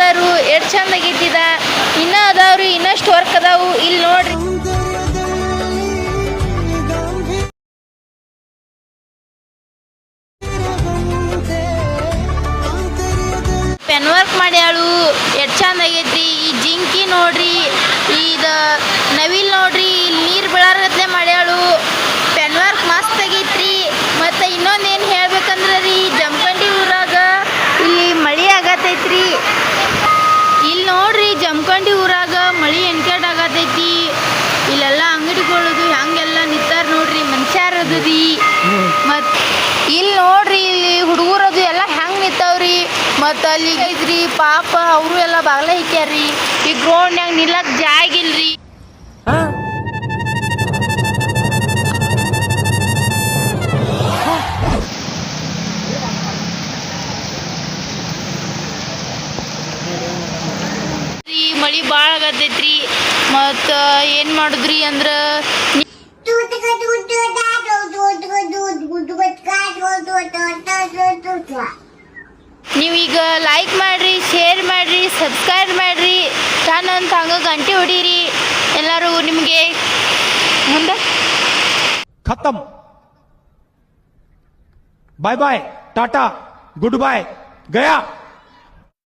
Colour ಎಷ್ಟು ಚಂದ ಆಗೈತಿದ. ಇನ್ನೂ ಅದಾವ್ರಿ, ಇನ್ನಷ್ಟು ವರ್ಕ್ ಅದಾವು. ಇಲ್ಲಿ ನೋಡ್ರಿ, ಪೆನ್ ವರ್ಕ್ ಮಾಡ್ಯಾಳು, ಎಷ್ಟು ಚಂದ ಆಗೈತಿ. ಈ ಜಿಂಕಿ ನೋಡ್ರಿ, ಇದು ನವಿಲ್ ನೋಡ್ರಿ, ಇಲ್ಲಿ ನೀರು ಬೀಳಾರಗತ್ಲೆ ಮಾಡ್ಯಾಳು. ಪೆನ್ ವರ್ಕ್ ಮಸ್ತ್ ಆಗೈತ್ರಿ. ಮತ್ತು ಇನ್ನೊಂದೇನು ಹೇಳ್ಬೇಕಂದ್ರೆ ರೀ, ಜಮಖಂಡಿ ಊರಾಗ ಇಲ್ಲಿ ಮಳೆ ಆಗತೈತ್ರಿ. ಇಲ್ಲಿ ನೋಡ್ರಿ, ಜಮಖಂಡಿ ಊರಾಗ ಮಳೆ ಎನ್ಕೆಟ್ ಆಗತೈತಿ. ಇಲ್ಲೆಲ್ಲ ಅಂಗಡಿಗಳದು ಹೆಂಗೆಲ್ಲ ನಿಂತಾರ ನೋಡ್ರಿ, ಮನುಷ್ಯರದು ರೀ. ಮತ್ತು ಇಲ್ಲಿ ನೋಡ್ರಿ, ಇಲ್ಲಿ ಹುಡುಗರದು ಎಲ್ಲ ಹೆಂಗೆ ನಿಂತಾವ್ರಿ. ಮತ್ತು ಅಲ್ಲಿ ಐತ್ರಿ ಪಾಪ, ಅವರು ಎಲ್ಲ ಬಾಗ್ಲ ಹಿಕ್ಯಾರ್ರಿ. ಈ ಗ್ರೌಂಡ್ನ್ಯಾಗ ನಿಲ್ಲಕ್ ಜಾಗ ಇಲ್ರಿ. ಮಳಿ ಭಾಳ ಆಗತೈತ್ರಿ. ಮತ್ತು ಏನು ಮಾಡುದ್ರಿ ಅಂದ್ರೆ, ನೀವೀಗ ಲೈಕ್ ಮಾಡ್ರಿ, ಶೇರ್ ಮಾಡ್ರಿ, ಸಬ್ಸ್ಕ್ರೈಬ್ ಮಾಡ್ರಿ, ಅಂತ ಹಂಗೆ ಗಂಟೆ ಹೊಡೀರಿ ಎಲ್ಲರೂ. ನಿಮಗೆ ಮುಂದೆ खत्म, bye bye, tata, good bye, गया.